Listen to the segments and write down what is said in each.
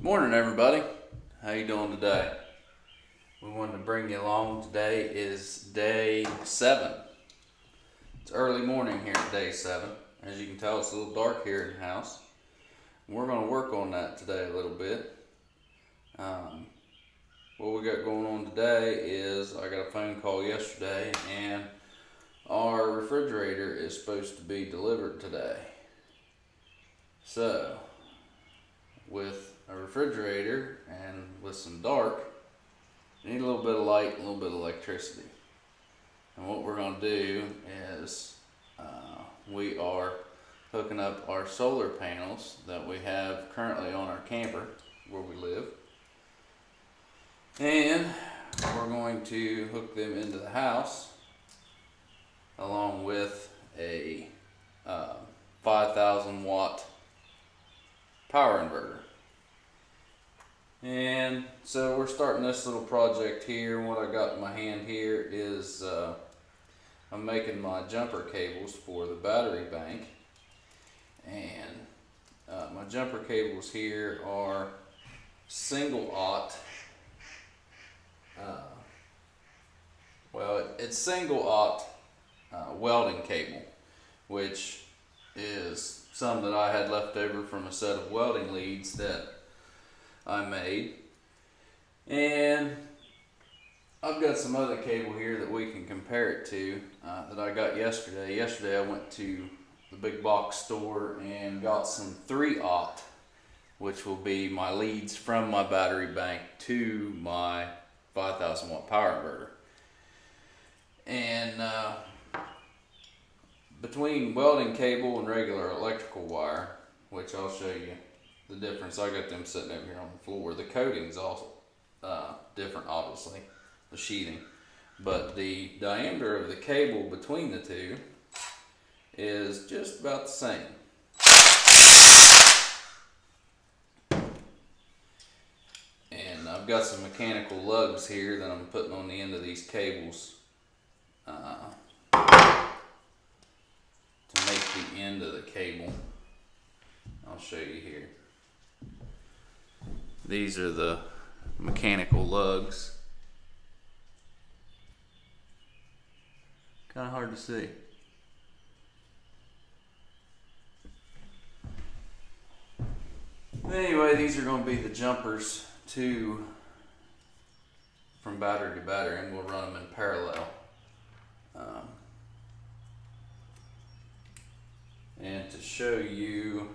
Morning everybody, how you doing today? We wanted to bring you along. Today is day 7. It's early morning here at day 7. As you can tell, it's a little dark here in the house. We're going to work on that today a little bit. What we got going on today is I got a phone call yesterday and our refrigerator is supposed to be delivered today. So, with a refrigerator and with some dark, you need a little bit of light and a little bit of electricity. And what we're going to do is we are hooking up our solar panels that we have currently on our camper where we live, and we're going to hook them into the house along with a 5,000 watt power inverter. And so we're starting this little project here. What I got in my hand here is I'm making my jumper cables for the battery bank, and my jumper cables here are single aught. It's single aught welding cable, which is some that I had left over from a set of welding leads that I made. And I've got some other cable here that we can compare it to that I got yesterday. Yesterday I went to the big box store and got some 3/0, which will be my leads from my battery bank to my 5,000 watt power inverter. And between welding cable and regular electrical wire, which I'll show you the difference. I got them sitting over here on the floor. The coating's also different, obviously, the sheathing, but the diameter of the cable between the two is just about the same. And I've got some mechanical lugs here that I'm putting on the end of these cables to make the end of the cable. I'll show you here. These are the mechanical lugs. Kind of hard to see. Anyway, these are going to be the jumpers from battery to battery, and we'll run them in parallel. And to show you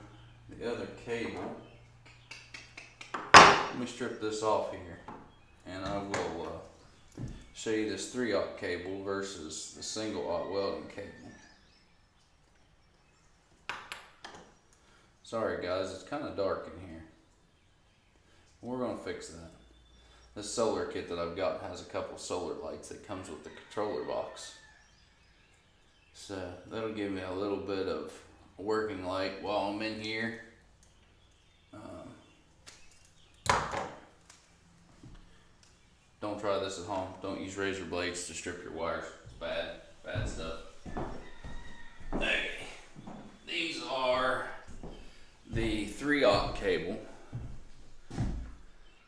the other cable, let me strip this off here, and I will show you this 3/0 cable versus the single aught welding cable. Sorry guys, it's kind of dark in here. We're going to fix that. This solar kit that I've got has a couple solar lights that comes with the controller box. So that'll give me a little bit of working light while I'm in here. Don't try this at home. Don't use razor blades to strip your wires. It's bad stuff. Okay, these are the 3/0 cable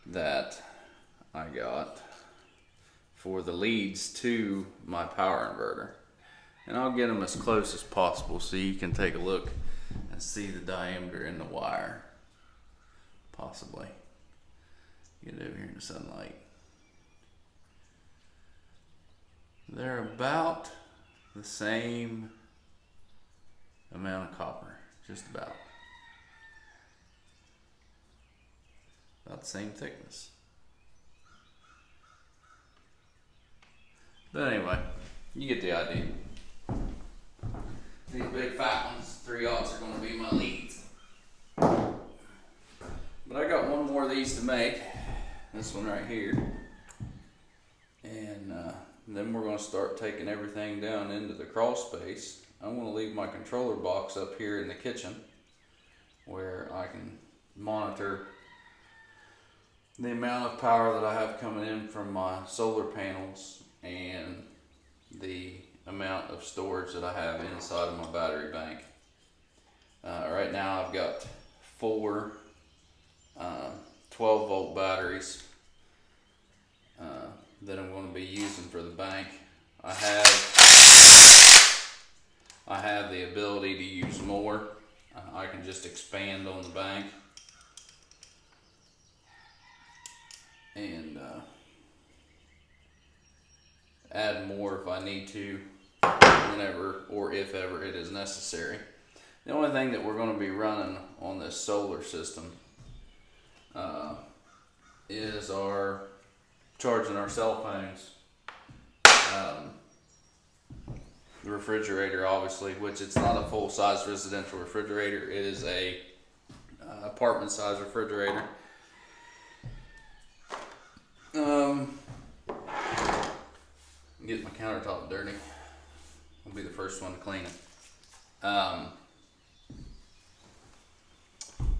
that I got for the leads to my power inverter. And I'll get them as close as possible so you can take a look and see the diameter in the wire. Possibly. Get over here in the sunlight. They're about the same amount of copper, just about. About the same thickness. But anyway, you get the idea. These big fat ones, 3/0s, are going to be my leads. But I got one more of these to make. This one right here. And then we're going to start taking everything down into the crawl space. I'm going to leave my controller box up here in the kitchen where I can monitor the amount of power that I have coming in from my solar panels and the amount of storage that I have inside of my battery bank. Right now I've got 4 12-volt batteries that I'm going to be using for the bank. I have the ability to use more. I can just expand on the bank and add more if I need to, whenever or if ever it is necessary. The only thing that we're going to be running on this solar system is our charging our cell phones, the refrigerator, obviously, which it's not a full-size residential refrigerator. It is a apartment-size refrigerator. Get my countertop dirty. I'll be the first one to clean it.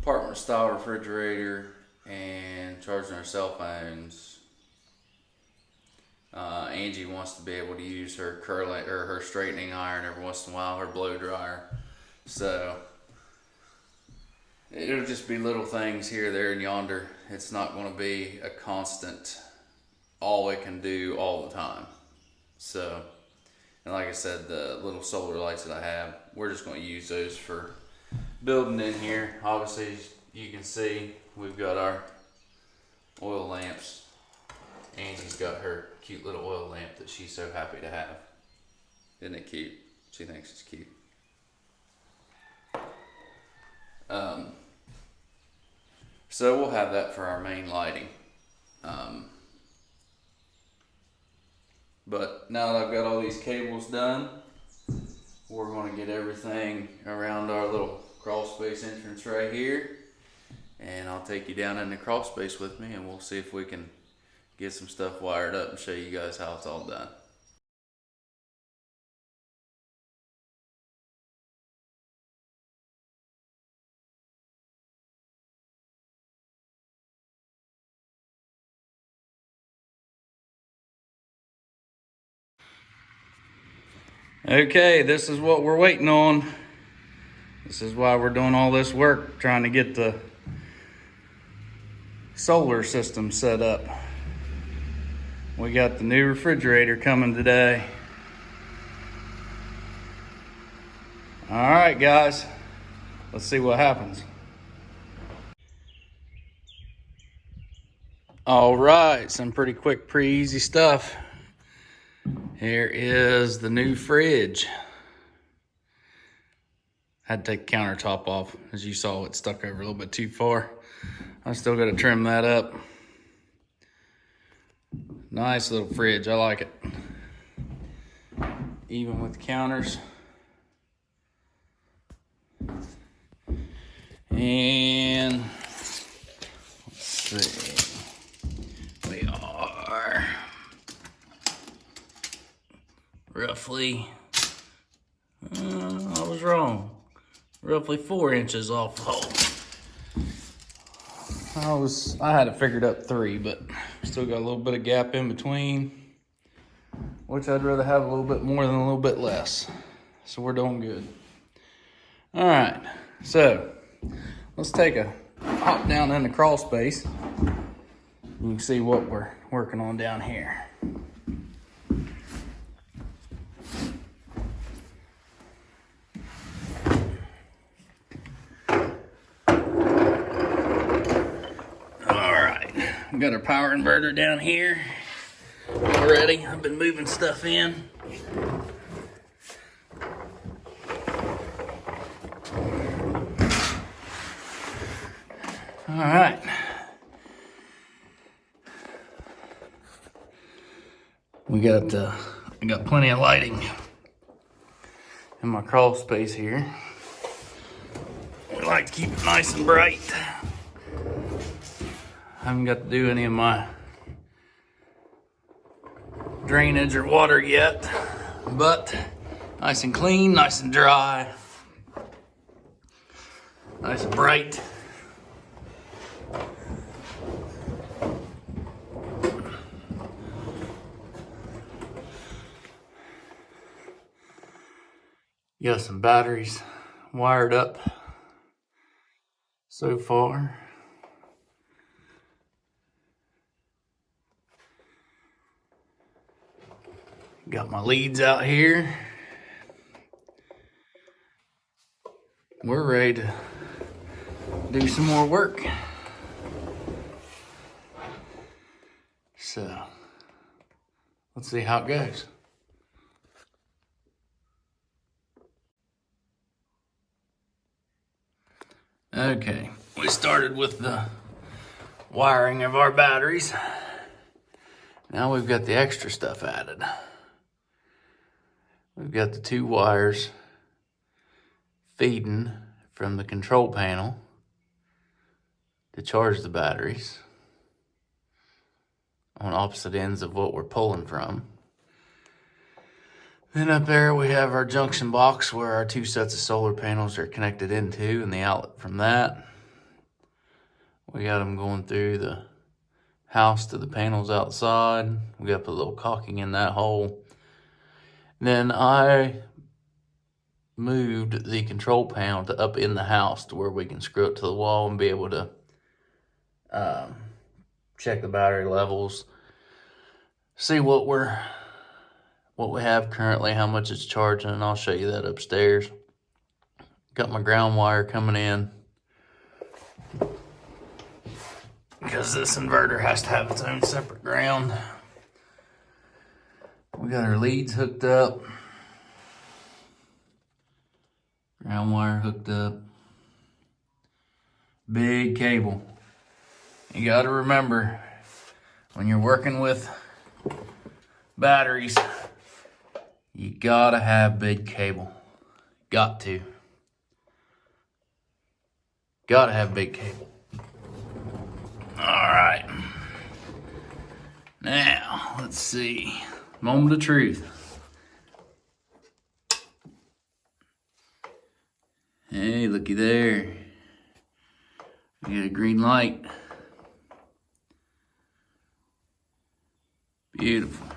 Apartment-style refrigerator and charging our cell phones. Angie wants to be able to use her curling or her straightening iron every once in a while, her blow dryer. So it'll just be little things here, there, and yonder. It's not going to be a constant, all it can do all the time. So, and like I said, the little solar lights that I have, we're just going to use those for building in here. Obviously, you can see we've got our oil lamps. Angie's got her cute little oil lamp that she's so happy to have. Isn't it cute? She thinks it's cute. So we'll have that for our main lighting. But now that I've got all these cables done, we're going to get everything around our little crawl space entrance right here. And I'll take you down in the crawl space with me and we'll see if we can get some stuff wired up and show you guys how it's all done. Okay, this is what we're waiting on. This is why we're doing all this work, trying to get the solar system set up. We got the new refrigerator coming today. All right, guys, let's see what happens. All right, some pretty quick, pretty easy stuff. Here is the new fridge. Had to take the countertop off. As you saw, it stuck over a little bit too far. I still got to trim that up. Nice little fridge, I like it. Even with the counters. And let's see, we are roughly, I was wrong, roughly 4 inches off the hole. I had it figured up 3, but still got a little bit of gap in between, which I'd rather have a little bit more than a little bit less. So we're doing good. All right, so let's take a hop down in the crawl space. You can see what we're working on down here. We've got our power inverter down here already. I've been moving stuff in. All right. We got I got plenty of lighting in my crawl space here. We like to keep it nice and bright. I haven't got to do any of my drainage or water yet, but nice and clean, nice and dry, nice and bright. Got some batteries wired up so far. Got my leads out here. We're ready to do some more work. So, let's see how it goes. Okay, we started with the wiring of our batteries. Now we've got the extra stuff added. We've got the 2 wires feeding from the control panel to charge the batteries on opposite ends of what we're pulling from. Then up there we have our junction box where our 2 sets of solar panels are connected into and the outlet from that. We got them going through the house to the panels outside. We got to put a little caulking in that hole. Then I moved the control panel to up in the house to where we can screw it to the wall and be able to check the battery levels, see what we have currently, how much it's charging, and I'll show you that upstairs. Got my ground wire coming in because this inverter has to have its own separate ground. We got our leads hooked up. Ground wire hooked up. Big cable. You gotta remember, when you're working with batteries, you gotta have big cable. Got to. Gotta have big cable. Alright. Now, let's see. Moment of truth. Hey, looky there. We got a green light. Beautiful.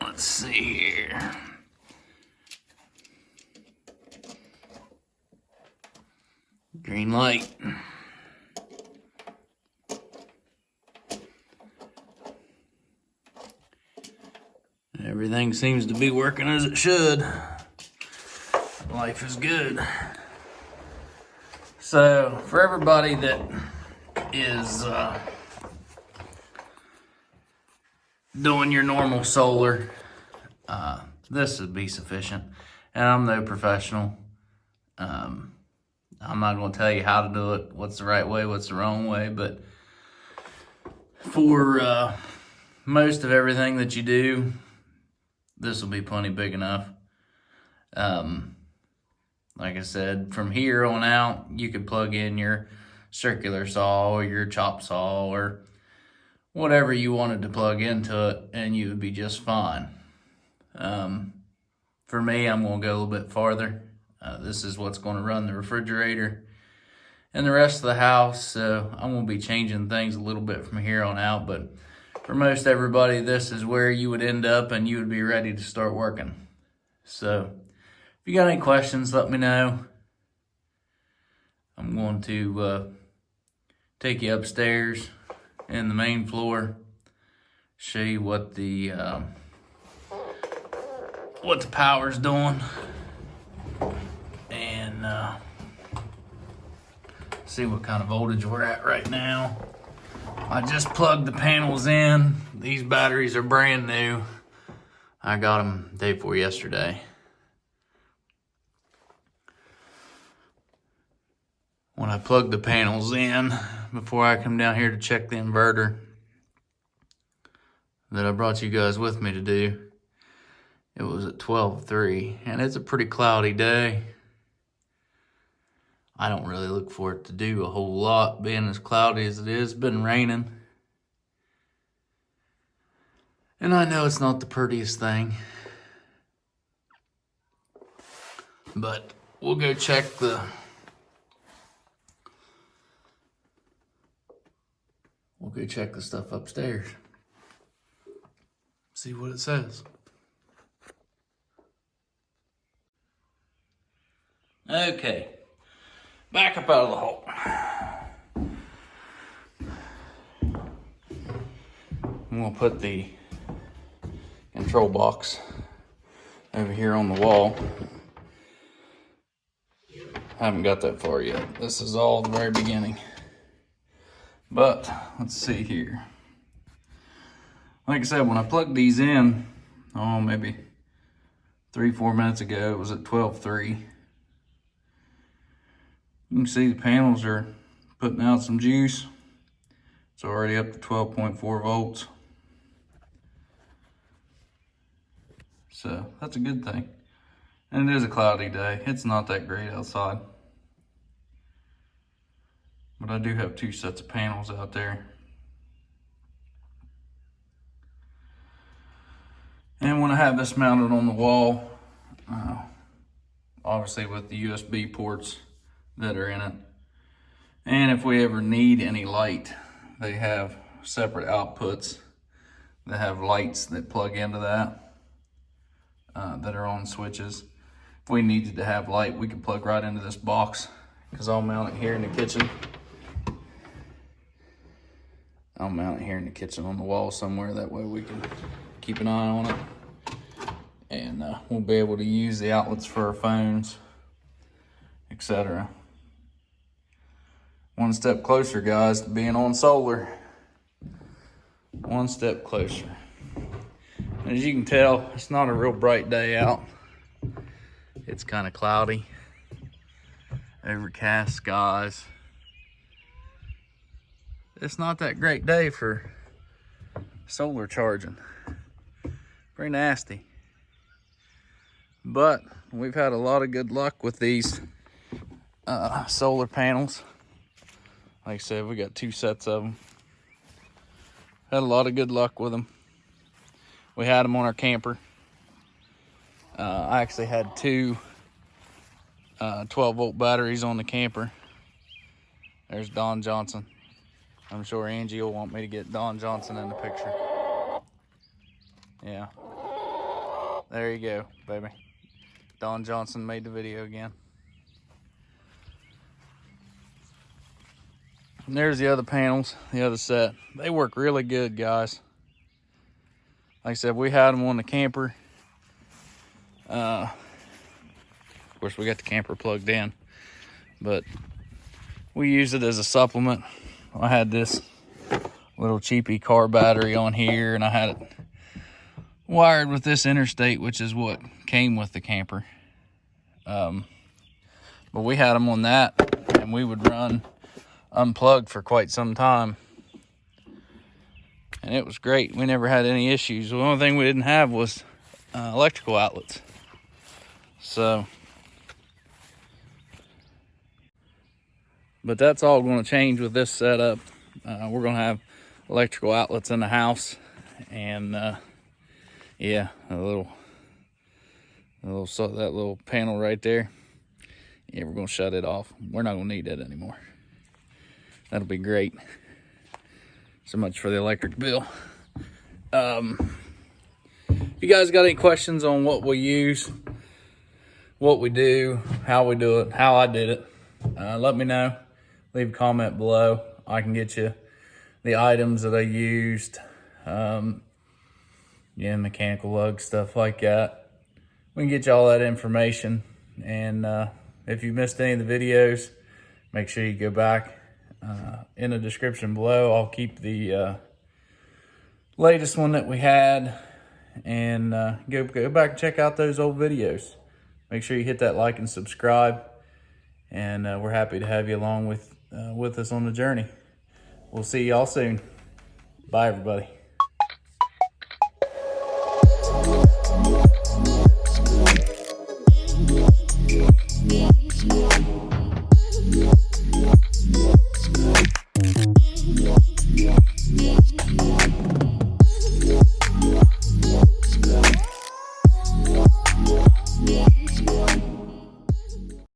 Let's see here. Green light. Everything seems to be working as it should. Life is good. So, for everybody that is doing your normal solar, this would be sufficient. And I'm no professional. I'm not going to tell you how to do it, what's the right way, what's the wrong way, but for most of everything that you do, this will be plenty big enough. Like I said, from here on out, you could plug in your circular saw or your chop saw or whatever you wanted to plug into it, and you would be just fine. For me, I'm going to go a little bit farther. This is what's going to run the refrigerator and the rest of the house, so I'm going to be changing things a little bit from here on out, but for most everybody, this is where you would end up and you would be ready to start working. So, if you got any questions, let me know. I'm going to take you upstairs in the main floor, show you what the power's doing, and see what kind of voltage we're at right now. I just plugged the panels in. These batteries are brand new. I got them the day before yesterday. When I plugged the panels in, before I come down here to check the inverter, that I brought you guys with me to do. It was at 12:03, and it's a pretty cloudy day. I don't really look for it to do a whole lot, being as cloudy as it is. It's been raining. And I know it's not the prettiest thing, but we'll go check the stuff upstairs. See what it says. Okay, back up out of the hole. I'm gonna put the control box over here on the wall. I haven't got that far yet. This is all the very beginning. But let's see here. Like I said, when I plugged these in, maybe 3-4 minutes ago, it was at 12:03. You can see the panels are putting out some juice. It's already up to 12.4 volts. So that's a good thing. And it is a cloudy day. It's not that great outside. But I do have 2 sets of panels out there. And when I have this mounted on the wall, obviously with the USB ports that are in it, and if we ever need any light, they have separate outputs that have lights that plug into that, that are on switches. If we needed to have light, we could plug right into this box, because I'll mount it here in the kitchen. I'll mount it here in the kitchen on the wall somewhere. That way we can keep an eye on it. And we'll be able to use the outlets for our phones, etc. One step closer, guys, to being on solar. One step closer. As you can tell, it's not a real bright day out. It's kind of cloudy, overcast skies. It's not that great day for solar charging. Pretty nasty. But we've had a lot of good luck with these solar panels. Like I said, we got 2 sets of them. Had a lot of good luck with them. We had them on our camper. I actually had 2 12-volt batteries on the camper. There's Don Johnson. I'm sure Angie will want me to get Don Johnson in the picture. Yeah. There you go, baby. Don Johnson made the video again. And there's the other panels, the other set. They work really good, guys. Like I said, we had them on the camper. Of course, we got the camper plugged in, but we used it as a supplement. I had this little cheapy car battery on here, and I had it wired with this interstate, which is what came with the camper. But we had them on that, and we would run unplugged for quite some time. And it was great. We never had any issues. The only thing we didn't have was electrical outlets. So, but that's all going to change with this setup. We're going to have electrical outlets in the house, and yeah, that little panel right there. Yeah, we're going to shut it off. We're not going to need that anymore. That'll be great. So much for the electric bill. If you guys got any questions on what we use, what we do, how we do it, how I did it, let me know. Leave a comment below. I can get you the items that I used. Mechanical lugs, stuff like that. We can get you all that information. And if you missed any of the videos, make sure you go back in the description below. I'll keep the latest one that we had, and go back and check out those old videos. Make sure you hit that like and subscribe, and we're happy to have you along with us on the journey. We'll see y'all soon. Bye, everybody.